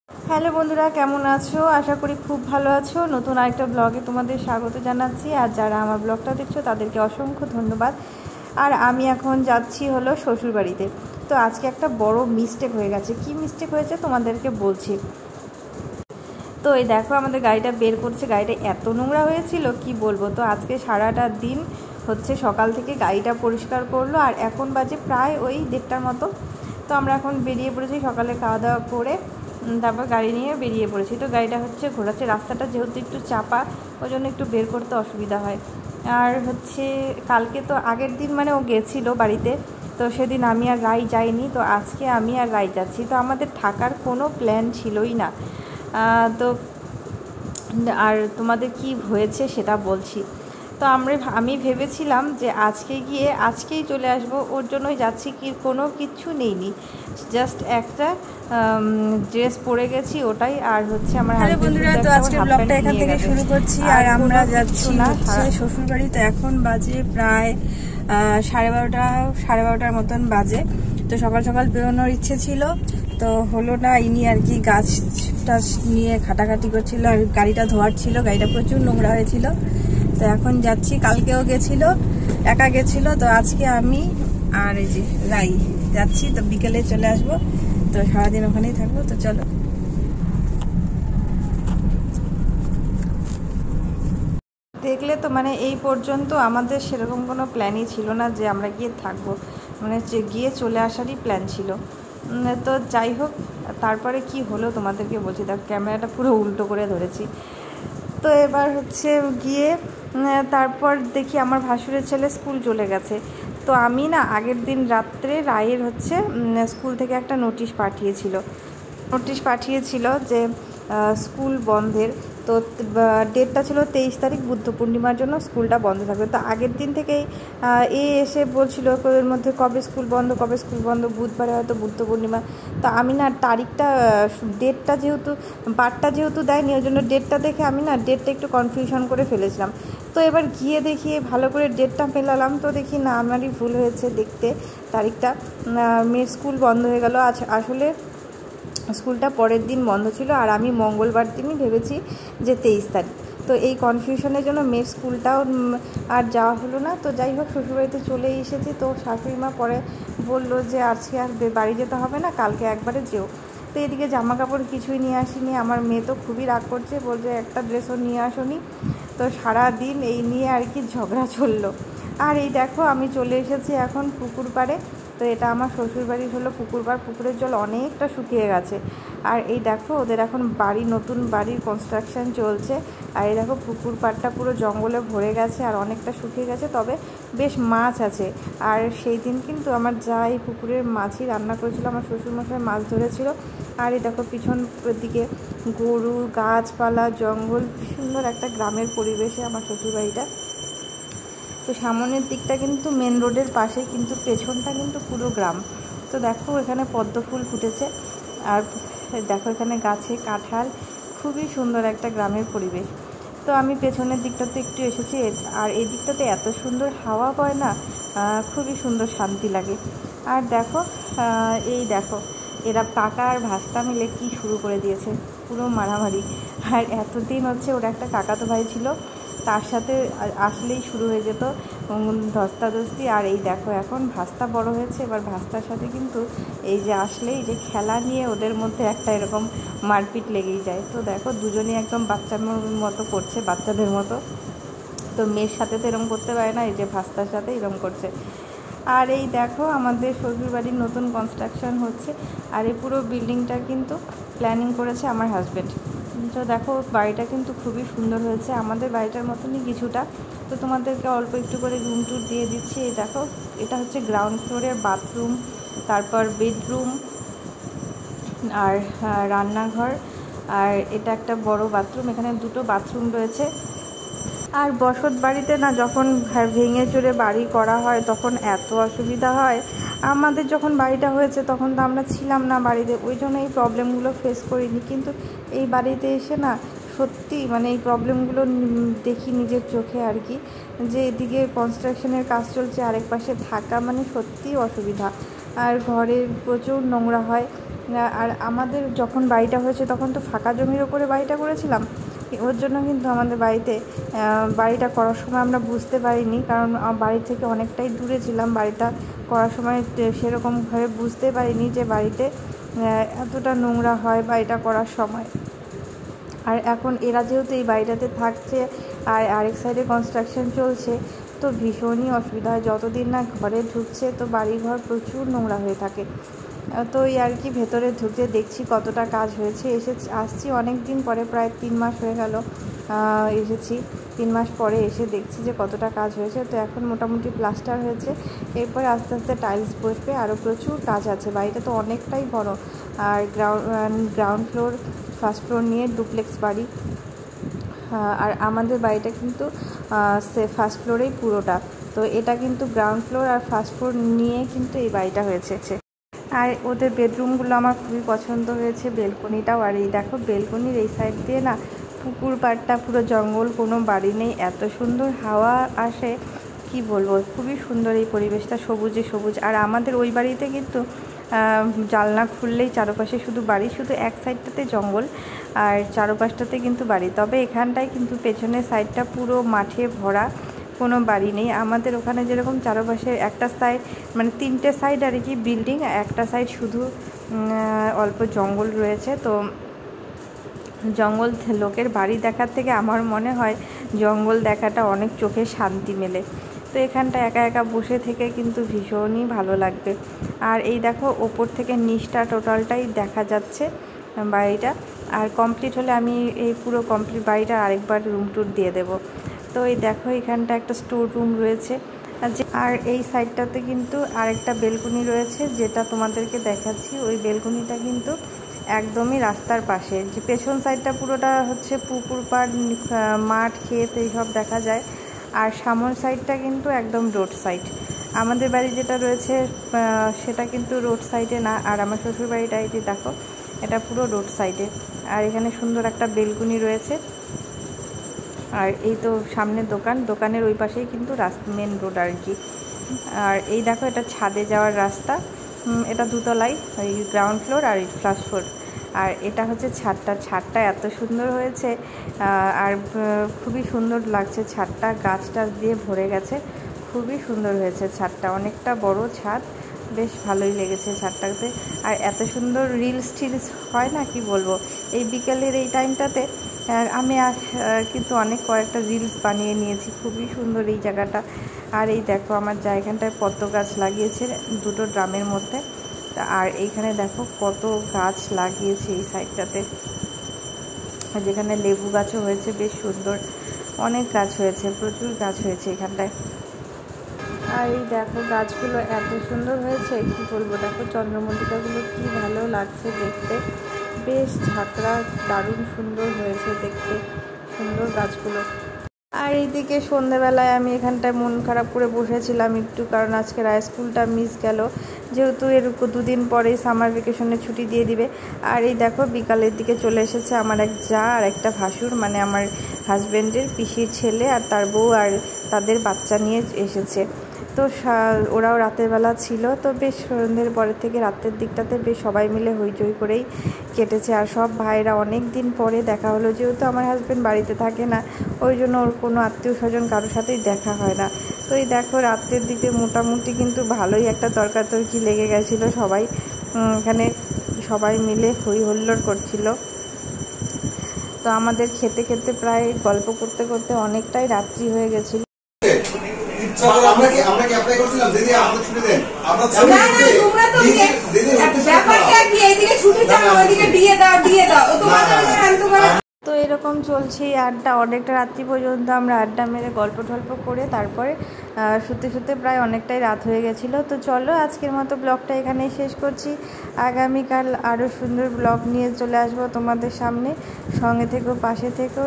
Hello বন্ধুরা, কেমন আছো? আশা করি খুব ভালো আছো। নতুন আরেকটা ব্লগে তোমাদের স্বাগত জানাচ্ছি। আর যারা আমার ব্লগটা দেখছো তাদেরকে অসংখ্য ধন্যবাদ। আর আমি এখন যাচ্ছি হলো শ্বশুরবাড়িতে। তো আজকে একটা বড় মিস্টেক হয়ে গেছে। কি মিস্টেক হয়েছে তোমাদেরকে বলছি। তো এই দেখো আমাদের গাড়িটা বের করছে। গাড়িটা এত নোংরা হয়েছিল কি বলবো। তো আজকে সারাটা দিন হচ্ছে সকাল থেকে গাড়িটা পরিষ্কার করলো। আর এখন বাজে প্রায় ওই 1:30টার মতো। তো আমরা এখন বেরিয়ে পড়েছি সকালে খাওয়া দাওয়া করে, তারপর গাড়ি নিয়ে বেরিয়ে পড়েছি। তো গাড়িটা হচ্ছে ঘোরাচ্ছে, রাস্তাটা যেহেতু একটু চাপা ওই জন্য একটু বের করতে অসুবিধা হয়। আর হচ্ছে কালকে তো আগের দিন মানে ও গেছিলো বাড়িতে, তো সেদিন আমি আর রাই যাইনি। তো আজকে আমি আর রাই যাচ্ছি। তো আমাদের থাকার কোনো প্ল্যান ছিলই না। তো আর তোমাদের কি হয়েছে সেটা বলছি। তো আমি ভেবেছিলাম যে আজকে গিয়ে আজকেই চলে আসবো, ওর জন্যই যাচ্ছি। কি কোনো কিছু নেইনি, জাস্ট একটা ড্রেস পরে গেছি ওটাই। আর হচ্ছে আমার বন্ধুরা, তো আজকে ব্লগটা এখান থেকে শুরু করছি। আর আমরা যাচ্ছি হচ্ছে শ্বশুরবাড়ি। তো এখন বাজে প্রায় 12:30 মতন বাজে। তো সকাল সকাল বেরোনোর ইচ্ছে ছিল, তো হলো না। ইনি আর কি গাছ টাছ নিয়ে খাটাখাটি করছিল আর গাড়িটা ধোয়ার ছিল। গাড়িটা প্রচুর নোংরা হয়েছিল। তো এখন যাচ্ছি। কালকেও গেছিল, একা গেছিল। তো আজকে আমি আর এই যে রাই যাচ্ছি। তো বিকেলে চলে আসবো। তো সারাদিন ওখানেই থাকবো। তো চলো। দেখলে তো মানে এই পর্যন্ত আমাদের সেরকম কোনো প্ল্যানই ছিল না যে আমরা গিয়ে থাকবো, মানে যে গিয়ে চলে আসারই প্ল্যান ছিল। তো যাই হোক, তারপরে কি হলো তোমাদেরকে বলছি। দেখ ক্যামেরাটা পুরো উল্টো করে ধরেছি। তো এবার হচ্ছে গিয়ে তারপর দেখি আমার ভাসুরের ছেলে স্কুল চলে গেছে। তো আমি না আগের দিন রাত্রে রায়ের হচ্ছে স্কুল থেকে একটা নোটিশ পাঠিয়েছিল যে স্কুল বন্ধের। তো ডেটটা ছিল 23 তারিখ, বুদ্ধ পূর্ণিমার জন্য স্কুলটা বন্ধ থাকবে। তো আগের দিন থেকেই এসে বলছিল ওদের মধ্যে কবে স্কুল বন্ধ, বুধবারে হয়তো বুদ্ধ পূর্ণিমা। তো আমি না তারিখটা ডেটটা যেহেতু দেয়নি, ওই জন্য ডেটটা দেখে আমি না ডেটটা একটু কনফিউশন করে ফেলেছিলাম। তো এবার গিয়ে দেখি ভালো করে ডেটটা মেলালাম, তো দেখি না আমারই ভুল হয়েছে দেখতে তারিখটা। মেয়ের স্কুল বন্ধ হয়ে গেল। আসলে স্কুলটা পরের দিন বন্ধ ছিল, আর আমি মঙ্গলবার দিনই ভেবেছি যে 23 তারিখ। তো এই কনফিউশনের জন্য মেয়ের স্কুলটাও আর যাওয়া হলো না। তো যাই হোক, শ্বশুরবাড়িতে চলে এসেছি। তো শাশুড়ি মা পরে বললো যে আজকে আর বাড়ি যেতে হবে না, কালকে একবারে যেও। তো এদিকে জামা কাপড় কিছুই নিয়ে আসিনি। আমার মেয়ে তো খুবই রাগ করছে, বলছে একটা ড্রেসও নিয়ে আসোনি। তো সারাদিন এই নিয়ে আর কি ঝগড়া চললো। আর এই দেখো আমি চলে এসেছি এখন পুকুর পাড়ে। তো এটা আমার শ্বশুরবাড়ির হলো পুকুর পাড়। পুকুরের জল অনেকটা শুকিয়ে গেছে। আর এই দেখো ওদের এখন নতুন বাড়ির কনস্ট্রাকশান চলছে। আর এই দেখো পুকুর পাড়টা পুরো জঙ্গলে ভরে গেছে আর অনেকটা শুকিয়ে গেছে, তবে বেশ মাছ আছে। আর সেই দিন কিন্তু আমার যা এই পুকুরের মাছই রান্না করেছিল, আমার শ্বশুরমশাই মাছ ধরেছিল। আর এই দেখো পিছন দিকে গরু, গাছপালা, জঙ্গল, সুন্দর একটা গ্রামের পরিবেশে আমার শ্বশুরবাড়িটা। তো সামনের দিকটা কিন্তু মেন রোডের পাশে, কিন্তু পেছনটা কিন্তু পুরো গ্রাম। তো দেখো এখানে পদ্ম ফুল ফুটেছে। আর দেখো এখানে গাছে কাঁঠাল, খুবই সুন্দর একটা গ্রামের পরিবেশ। তো আমি পেছনের দিকটাতে একটু এসেছি। আর এই দিকটাতে এত সুন্দর হাওয়া বয় না, খুবই সুন্দর, শান্তি লাগে। আর দেখো এই দেখো এরা কাকা আর ভাস্তা মিলে কি শুরু করে দিয়েছে, পুরো মারামারি। আর এতদিন হচ্ছে ওরা একটা কাকাতো ভাই ছিল, তার সাথে আসলেই শুরু হয়ে যেত ধস্তাধস্তি। আর এই দেখো এখন ভাস্তা বড় হয়েছে, এবার ভাস্তার সাথে কিন্তু এই যে আসলেই যে খেলা নিয়ে ওদের মধ্যে একটা এরকম মারপিট লেগেই যায়। তো দেখো দুজনেই একদম বাচ্চার মতো করছে, বাচ্চাদের মতো। তো মেয়ের সাথে তো এরকম করতে পারে না, এই যে ভাস্তার সাথে এরকম করছে। আর এই দেখো আমাদের শ্বশুরবাড়ির নতুন কনস্ট্রাকশন হচ্ছে। আর এই পুরো বিল্ডিংটা কিন্তু প্ল্যানিং করেছে আমার হাজব্যান্ড। তো দেখো বাড়িটা কিন্তু খুবই সুন্দর হয়েছে, আমাদের বাড়িটার মতনই কিছুটা। তো তোমাদেরকে অল্প একটু করে রুম ট্যুর দিয়ে দিচ্ছি। এই দেখো এটা হচ্ছে গ্রাউন্ড ফ্লোরের বাথরুম, তারপর বেডরুম আর রান্নাঘর। আর এটা একটা বড় বাথরুম, এখানে দুটো বাথরুম রয়েছে। আর বসত বাড়িতে না যখন ভেঙে চুরে বাড়ি করা হয় তখন এত অসুবিধা হয়। আমাদের যখন বাড়িটা হয়েছে তখন তো আমরা ছিলাম না বাড়িতে, ওই জন্য এই প্রবলেমগুলো ফেস করিনি। কিন্তু এই বাড়িতে এসে না সত্যি মানে এই প্রবলেমগুলো দেখি নিজের চোখে আর কি, যে এদিকে কনস্ট্রাকশনের কাজ চলছে, আরেক পাশে থাকা মানে সত্যিই অসুবিধা। আর ঘরে প্রচুর নোংরা হয়। আর আমাদের যখন বাড়িটা হয়েছে তখন তো ফাঁকা জমির ওপরে বাড়িটা করেছিলাম, ওর জন্য কিন্তু আমাদের বাড়িটা করার সময় আমরা বুঝতে পারিনি, কারণ বাড়ি থেকে অনেকটাই দূরে ছিলাম। বাড়িটা করার সময় সেরকমভাবে বুঝতে পারিনি যে বাড়িতে এতটা নোংরা হয় বাড়িটা করার সময়। আর এখন এরা যেহেতু এই বাড়িটাতে থাকছে আর আরেক সাইডে কনস্ট্রাকশন চলছে, তো ভীষণই অসুবিধা হয়। যতদিন না ঘরে ঢুকছে তো বাড়িঘর প্রচুর নোংরা হয়ে থাকে। তো এই আর কি ভেতরে ঢুকতে দেখছি কতটা কাজ হয়েছে। আসছি অনেক দিন পরে, প্রায় 3 মাস হয়ে গেল এসেছি। 3 মাস পরে এসে দেখছি যে কতটা কাজ হয়েছে। তো এখন মোটামুটি প্লাস্টার হয়েছে, এরপর আস্তে আস্তে টাইলস বসবে, আরও প্রচুর কাজ আছে। বাড়িটা তো অনেকটাই বড়, আর গ্রাউন্ড ফ্লোর ফার্স্ট ফ্লোর নিয়ে ডুপ্লেক্স বাড়ি। আর আমাদের বাড়িটা কিন্তু ফার্স্ট ফ্লোরেই পুরোটা। তো এটা কিন্তু গ্রাউন্ড ফ্লোর আর ফার্স্ট ফ্লোর নিয়ে কিন্তু এই বাড়িটা হয়েছে। আর ওদের বেডরুমগুলো আমার খুবই পছন্দ হয়েছে, বেলকনিটাও। আর এই দেখো বেলকনির এই সাইড দিয়ে না পুকুর পাড়টা, পুরো জঙ্গল, কোনো বাড়ি নেই, এত সুন্দর হাওয়া আসে কি বলবো। খুবই সুন্দর এই পরিবেশটা, সবুজে সবুজ। আর আমাদের ওই বাড়িতে কিন্তু জানলা খুললেই চারপাশে শুধু বাড়ি, শুধু এক সাইডটাতে জঙ্গল আর চারপাশটাতে কিন্তু বাড়ি। তবে এখানটায় কিন্তু পেছনের সাইডটা পুরো মাঠে ভরা, কোনো বাড়ি নেই। আমাদের ওখানে যেরকম চারপাশে একটা সাইড, মানে 3টে সাইড আর কি বিল্ডিং, একটা সাইড শুধু অল্প জঙ্গল রয়েছে। তো জঙ্গল লোকের বাড়ি দেখার থেকে আমার মনে হয় জঙ্গল দেখাটা অনেক চোখে শান্তি মেলে। তো এখানটা একা একা বসে থেকে কিন্তু ভীষণই ভালো লাগবে। আর এই দেখো ওপর থেকে নিচটা টোটালটাই দেখা যাচ্ছে বাড়িটা। আর কমপ্লিট হলে আমি এই পুরো কমপ্লিট বাড়িটা আরেকবার রুম ট্যুর দিয়ে দেবো। তো এই দেখো এখানটা একটা স্টোর রুম রয়েছে, আর এই সাইডটাতে কিন্তু আরেকটা বেলকনি রয়েছে, যেটা তোমাদেরকে দেখাচ্ছি। ওই বেলকনিটা কিন্তু একদমই রাস্তার পাশে, যে পেছন সাইডটা পুরোটা হচ্ছে পুকুর পাড়, মাঠ, ক্ষেত এইসব দেখা যায়। আর সামনের সাইডটা কিন্তু একদম রোড সাইড। আমাদের বাড়ি যেটা রয়েছে সেটা কিন্তু রোড সাইডে না, আর আমার শ্বশুর বাড়িটা এটি দেখো, এটা পুরো রোড সাইডে। আর এখানে সুন্দর একটা বেলকনি রয়েছে। আর এই তো সামনে দোকানের ওই পাশেই কিন্তু মেন রোড আর কি। আর এই দেখো এটা ছাদে যাওয়ার রাস্তা, এটা দুতলাই, ওই গ্রাউন্ড ফ্লোর আর ফার্স্ট ফ্লোর। আর এটা হচ্ছে ছাদটা এত সুন্দর হয়েছে, আর খুবই সুন্দর লাগছে ছাদটা, গাছ টাছ দিয়ে ভরে গেছে, খুবই সুন্দর হয়েছে ছাদটা। অনেকটা বড় ছাদ, বেশ ভালোই লেগেছে ছাদটাতে। আর এত সুন্দর রিলস টিলস হয় না, কি বলবো, এই বিকেলের এই টাইমটাতে আমি কিন্তু কয়েকটা রিলস বানিয়ে নিয়েছি। খুবই সুন্দর এই জায়গাটা। আর এই দেখো আমার জায়গাটায় পদ্ম গাছ লাগিয়েছে 2টো ড্রামের মধ্যে। আর এইখানে দেখো কত গাছ লাগিয়েছে এই সাইডটাতে, যেখানে লেবু গাছও হয়েছে বেশ সুন্দর, অনেক গাছ হয়েছে, প্রচুর গাছ হয়েছে এখানটায়। আর এই দেখো গাছগুলো এত সুন্দর হয়েছে কি বলবো। দেখো চন্দ্রমল্লিকাগুলো কি ভালো লাগছে দেখতে, বেশ ঝাঁকড়া, দারুণ সুন্দর হয়েছে দেখতে, সুন্দর গাছগুলো। আর এইদিকে সন্ধ্যেবেলায় আমি এখানটায় মন খারাপ করে বসেছিলাম একটু, কারণ আজকে স্কুলটা মিস গেল, যেহেতু এর 2 দিন পরেই সামার ভ্যাকেশনে ছুটি দিয়ে দিবে। আর এই দেখো বিকালের দিকে চলে এসেছে আমার এক যা আর একটা ভাসুর, মানে আমার হাজব্যান্ডের পিসির ছেলে আর তার বউ আর তাদের বাচ্চা নিয়ে এসেছে। তো ওরাও রাতের বেলা ছিল, তো বেশ সন্ধ্যের পরের থেকে রাতের দিকটাতে বেশ সবাই মিলে হইচই করেই কেটেছে। আর সব ভাইরা অনেক দিন পরে দেখা হলো, যেহেতু আমার হাজব্যান্ড বাড়িতে থাকে না, ওই জন্য ওর কোনো আত্মীয় স্বজন কারোর সাথেই দেখা হয় না। তো এই দেখো রাতের দিকে মোটামুটি কিন্তু ভালোই একটা তর্কাতর্কি লেগে গেছিলো, সবাই এখানে সবাই মিলে হই হল্লোড় করছিল। তো আমাদের খেতে খেতে প্রায় গল্প করতে করতে অনেকটাই রাত্রি হয়ে গেছিলো। আমরা কি অ্যাপ্লাই করছিলাম দিদি, আমাদের ছুটি দেন। আমরা ছুটি না না তোমরা তো ব্যাপারটা কি এইদিকে ছুটি চাও ওইদিকে দিয়ে দাও ও তোমাদের শান্ত করে। তো এরকম চলছে আড্ডা, অনেকটা রাত্রি পর্যন্ত আমরা আড্ডা মেরে গল্প টল্প করে তারপরে শুতে প্রায় অনেকটাই রাত হয়ে গেছিলো। তো চলো আজকের মতো ব্লগটা এখানেই শেষ করছি। আগামীকাল আরও সুন্দর ব্লগ নিয়ে চলে আসবো তোমাদের সামনে, সঙ্গে থেকো, পাশে থেকো।